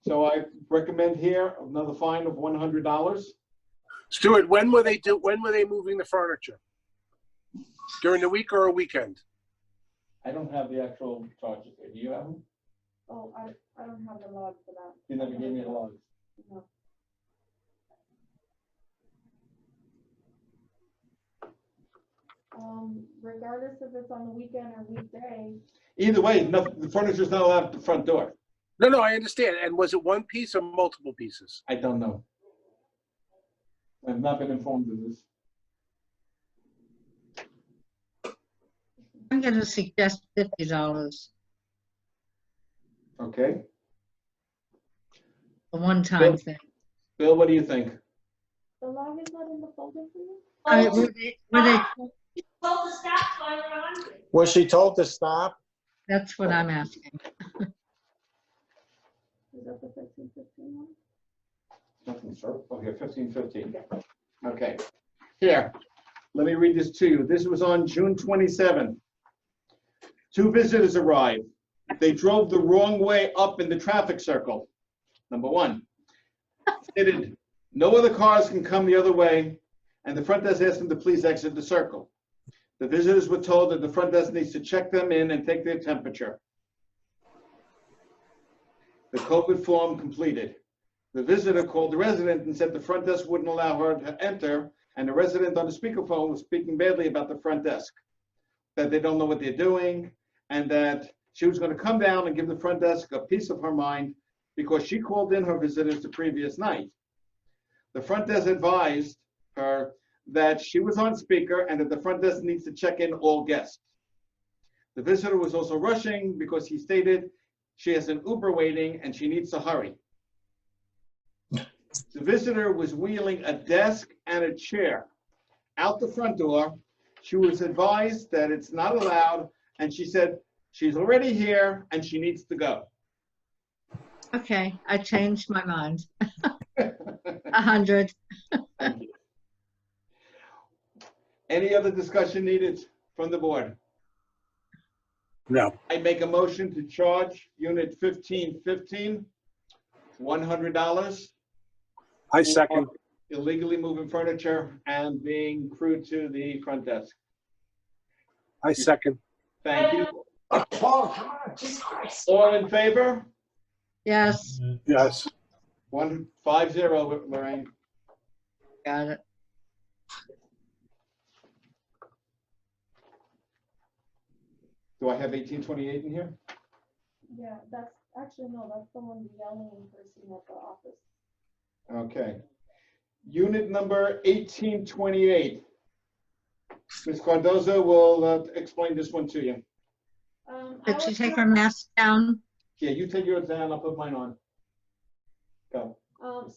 So I recommend here another fine of $100. Stuart, when were they moving the furniture? During the week or a weekend? I don't have the actual charges here. Do you have them? Oh, I don't have the log for that. You never gave me the logs. No. Regardless if it's on the weekend or weekday. Either way, the furniture's not allowed at the front door. No, I understand. And was it one piece or multiple pieces? I don't know. I've not been informed of this. I'm going to suggest $50, Okay. a one-time thing. Bill, what do you think? The log is not in the folder for you? Were they, Told to stop while we're on. Was she told to stop? that's what I'm asking. Is that the 1515 one? Nothing, sir. Oh, here, 1515. Okay. Here, let me read this to you. This was on June 27th. 2 visitors arrived. They drove the wrong way up in the traffic circle. Number 1. Stated, no other cars can come the other way, and the front desk asked them to please exit the circle. The visitors were told that the front desk needs to check them in and take their temperature. The COVID form completed. The visitor called the resident and said the front desk wouldn't allow her to enter, and the resident on the speakerphone was speaking badly about the front desk, that they don't know what they're doing, and that she was going to come down and give the front desk a piece of her mind because she called in her visitors the previous night. The front desk advised her that she was on speaker and that the front desk needs to check in all guests. The visitor was also rushing because he stated she has an Uber waiting and she needs to hurry. The visitor was wheeling a desk and a chair out the front door. She was advised that it's not allowed, and she said she's already here and she needs to go. Okay, I changed my mind. 100. Thank you. Any other discussion needed from the board? No. I make a motion to charge unit 1515 $100. I second. Illegally moving furniture and being crude to the front desk. I second. Thank you. Paul, come on, Jesus Christ. All in favor? Yes, Yes. 150, Lorraine. got it. Do I have 1828 in here? Yeah, that's actually, no, that's the one yelling in person at the office. Okay. Unit number 1828. Ms. Cardozo will explain this one to you. Did she take her mask down? Yeah, you take yours down, I'll put mine on. Go.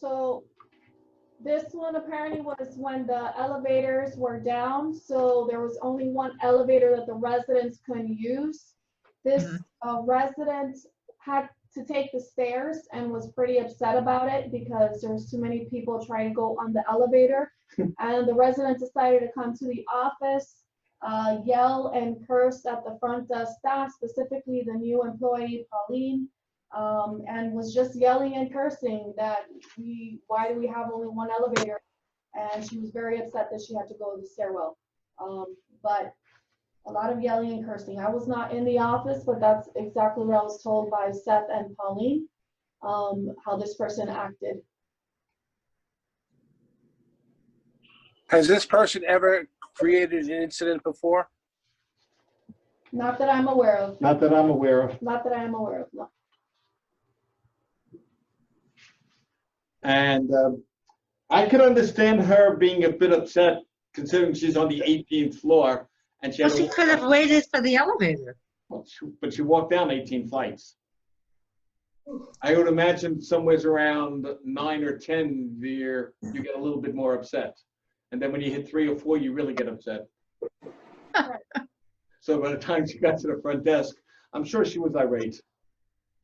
So this one apparently was when the elevators were down, so there was only one elevator that the residents couldn't use. This resident had to take the stairs and was pretty upset about it because there's too many people trying to go on the elevator. And the resident decided to come to the office, yell and curse at the front desk staff, specifically the new employee, Pauline, and was just yelling and cursing that why do we have only one elevator? And she was very upset that she had to go to the stairwell. But a lot of yelling and cursing. I was not in the office, but that's exactly what I was told by Seth and Pauline, how this person acted. Has this person ever created an incident before? Not that I'm aware of. Not that I'm aware of. Not that I am aware of, no. And I could understand her being a bit upset considering she's on the 18th floor and she Well, had she could have waited for the elevator. but she walked down 18 flights. I would imagine somewhere around 9 or 10 there, you get a little bit more upset. And then when you hit 3 or 4, you really get upset. So by the time she got to the front desk, I'm sure she was irate.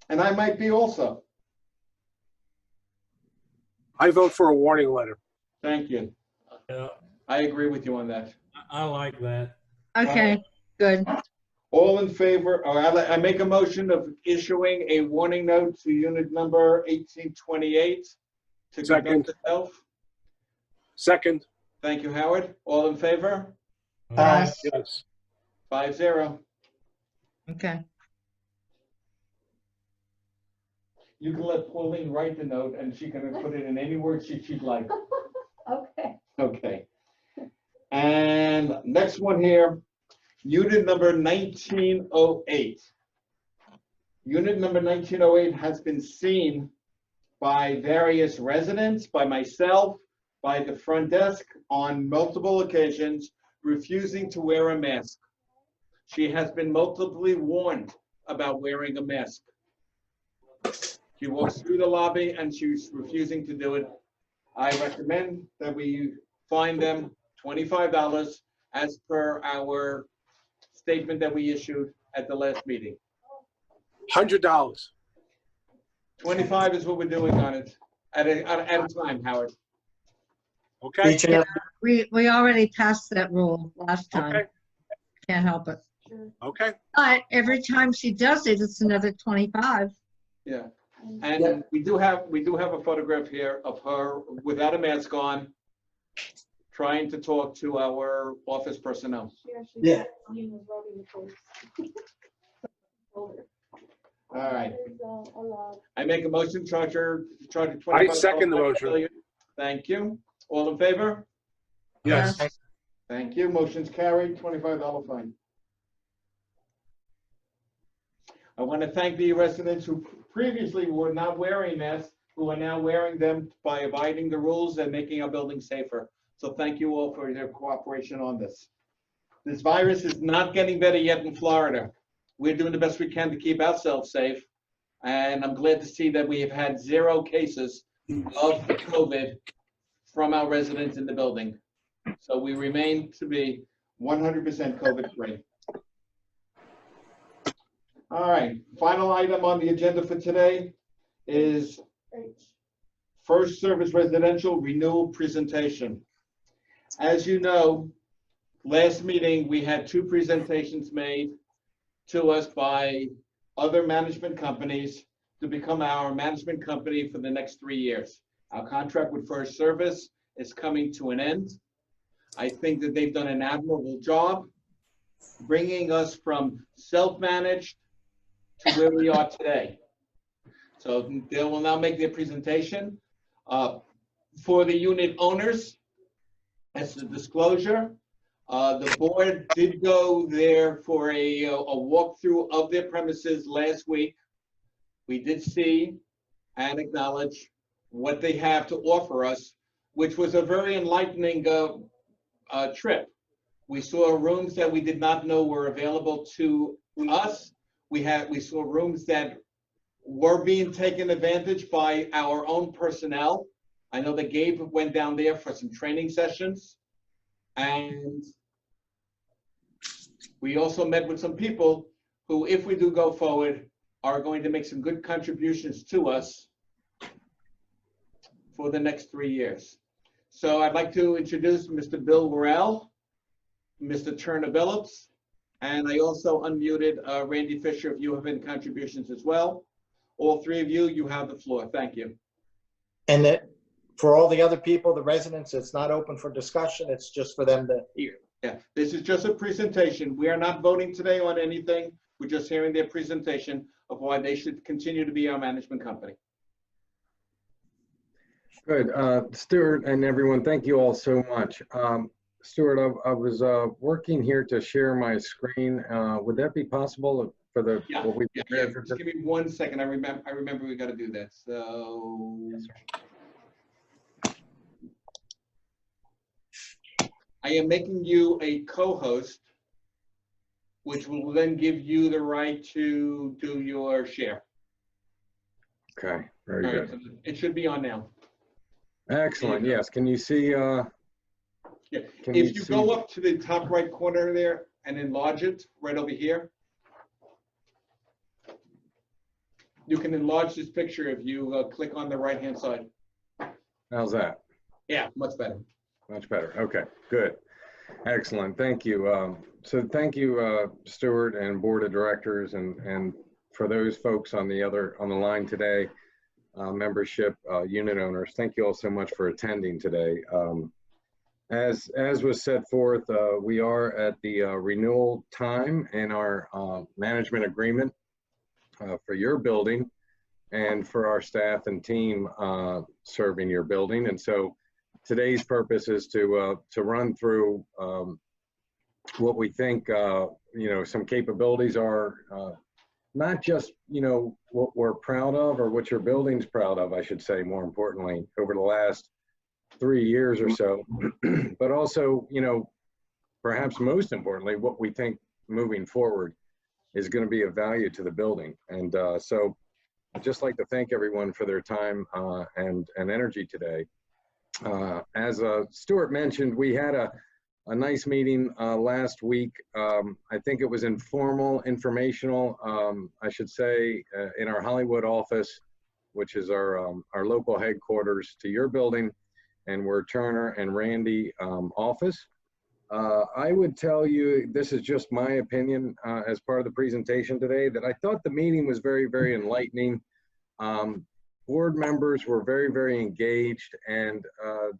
And I might be also. I vote for a warning letter. Thank you. Yeah, I agree with you on that. I like that. Okay, good. All in favor, or I make a motion of issuing a warning note to unit number 1828 to Second. conduct itself. Second, Thank you, Howard. All in favor? Aye. yes. 5-0. Okay. You can let Pauline write the note and she can put it in any word she'd like. Okay. Okay. And next one here, unit number 1908. Unit number 1908 has been seen by various residents, by myself, by the front desk on multiple occasions, refusing to wear a mask. She has been multiply warned about wearing a mask. She walks through the lobby and she's refusing to do it. I recommend that we fine them $25 as per our statement that we issued at the last meeting. $100. 25 is what we're doing on it at a time, Howard. Okay, Each and every, We already passed that rule last time. okay, Can't help it. Sure. okay. But every time she does it, it's another 25. Yeah. And And we do have a photograph here of her without a mask on, trying to talk to our office personnel. she actually Yeah. was voting the post. Folder. All right. There's a lot. I make a motion, charge her I $25. second the motion. Thank you. All in favor? Yes. Thank you. Motion's carried, $25 fine. I want to thank the residents who previously were not wearing masks, who are now wearing them by abiding the rules and making our building safer. So thank you all for your cooperation on this. This virus is not getting better yet in Florida. We're doing the best we can to keep ourselves safe. And I'm glad to see that we have had 0 cases of COVID from our residents in the building. So we remain to be 100% COVID-free. All right, final item on the agenda for today is First Service Residential Renewal Presentation. As you know, last meeting, we had 2 presentations made to us by other management companies to become our management company for the next 3 years. Our contract with First Service is coming to an end. I think that they've done an admirable job bringing us from self-managed to where we are today. So they will now make their presentation. For the unit owners, as a disclosure, the board did go there for a walkthrough of their premises last week. We did see and acknowledge what they have to offer us, which was a very enlightening trip. We saw rooms that we did not know were available to us. We saw rooms that were being taken advantage by our own personnel. I know that Gabe went down there for some training sessions. And we also met with some people who, if we do go forward, are going to make some good contributions to us for the next 3 years. So I'd like to introduce Mr. Bill Worrell, Mr. Turner Billups, and I also unmuted Randy Fisher if you have any contributions as well. All 3 of you, you have the floor. Thank you. and that for all the other people, the residents, it's not open for discussion. It's just for them to hear. Yeah, this is just a presentation. We are not voting today on anything. We're just hearing their presentation of why they should continue to be our management company. Good. Stuart and everyone, thank you all so much. Stuart, I was working here to share my screen. Would that be possible for the Yeah, what we yeah, prepared for just give me 1 second. I remember we got to do that. So I am making you a co-host, which will then give you the right to do your share. Okay, very All right, good. so it should be on now. Excellent. Yes. Can you see? Yeah. Can If you see- go up to the top right corner there and enlarge it right over here, you can enlarge this picture if you click on the right-hand side. How's that? Yeah, much better. Much better. Okay, good. Excellent, thank you. So thank you, Stuart and Board of Directors, and for those folks on the line today, membership, unit owners, thank you all so much for attending today. As was set forth, we are at the renewal time in our management agreement for your building and for our staff and team serving your building. And so today's purpose is to run through what we think, some capabilities are, not just, what we're proud of or what your building's proud of, I should say, more importantly, over the last 3 years or so, but also, perhaps most importantly, what we think moving forward is going to be of value to the building. And so I'd just like to thank everyone for their time and energy today. As Stuart mentioned, we had a nice meeting last week. I think it was informal, informational, I should say, in our Hollywood office, which is our local headquarters to your building, and we're Turner and Randy office. I would tell you, this is just my opinion as part of the presentation today, that I thought the meeting was very, very enlightening. Board members were very, very engaged, and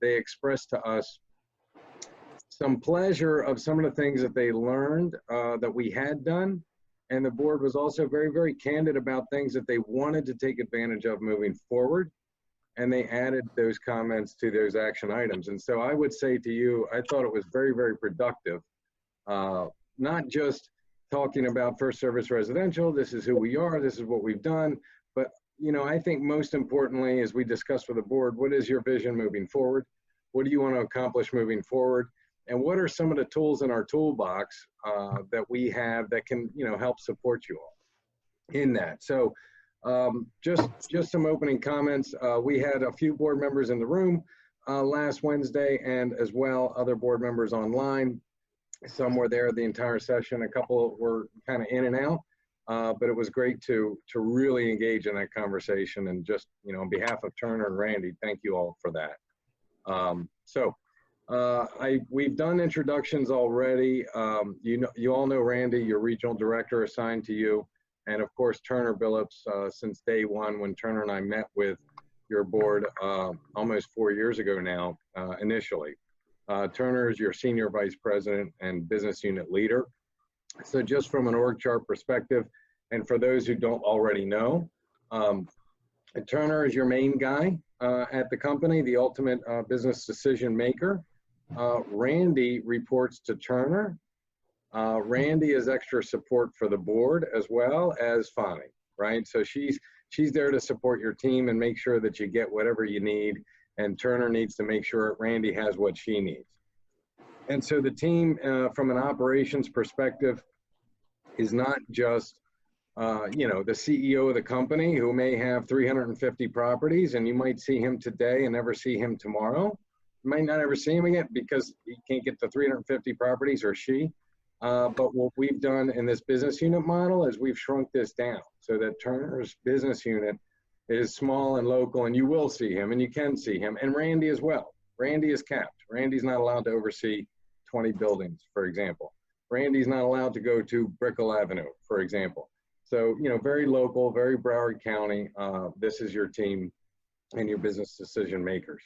they expressed to us some pleasure of some of the things that they learned that we had done. And the board was also very, very candid about things that they wanted to take advantage of moving forward. And they added those comments to those action items. And so I would say to you, I thought it was very, very productive. Not just talking about First Service Residential, this is who we are, this is what we've done, but I think most importantly, as we discussed with the board, what is your vision moving forward? What do you want to accomplish moving forward? And what are some of the tools in our toolbox that we have that can, help support you all in that? So just some opening comments. We had a few board members in the room last Wednesday, and as well other board members online. Some were there the entire session. A couple were kind of in and out, but it was great to really engage in that conversation. And just, on behalf of Turner and Randy, thank you all for that. We've done introductions already. You all know Randy, your regional director assigned to you. And of course, Turner Billups, since day one, when Turner and I met with your board almost 4 years ago now, initially. Turner is your senior vice president and business unit leader. So just from an org chart perspective, and for those who don't already know, Turner is your main guy at the company, the ultimate business decision maker. Randy reports to Turner. Randy is extra support for the board as well as Fonnie, right? So she's there to support your team and make sure that you get whatever you need, and Turner needs to make sure Randy has what she needs. And so the team, from an operations perspective, is not just, the CEO of the company who may have 350 properties, and you might see him today and never see him tomorrow. You might not ever see him again because he can't get to 350 properties, or she. But what we've done in this business unit model is we've shrunk this down so that Turner's business unit is small and local, and you will see him and you can see him, and Randy as well. Randy is capped. Randy's not allowed to oversee 20 buildings, for example. Randy's not allowed to go to Brickell Avenue, for example. So, very local, very Broward County. This is your team and your business decision makers.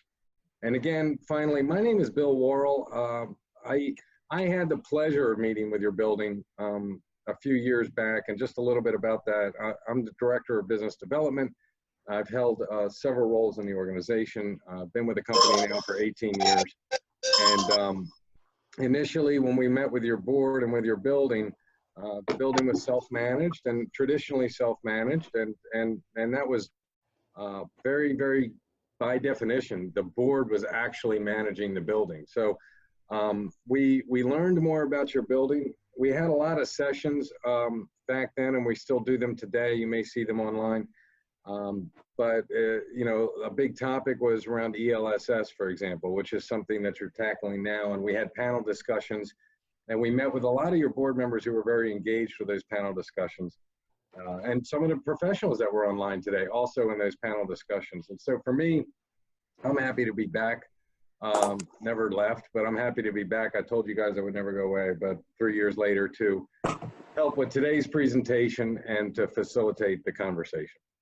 And again, finally, my name is Bill Worrell. I had the pleasure of meeting with your building a few years back, and just a little bit about that. I'm the director of business development. I've held several roles in the organization. I've been with the company now for 18 years. And initially, when we met with your board and with your building, the building was self-managed and traditionally self-managed, and that was very, very, by definition, the board was actually managing the building. So we learned more about your building. We had a lot of sessions back then, and we still do them today. You may see them online. But a big topic was around ELSS, for example, which is something that you're tackling now. And we had panel discussions, and we met with a lot of your board members who were very engaged with those panel discussions. And some of the professionals that were online today also in those panel discussions. And so for me, I'm happy to be back never left, but I'm happy to be back. I told you guys I would never go away, but 3 years later to help with today's presentation and to facilitate the conversation.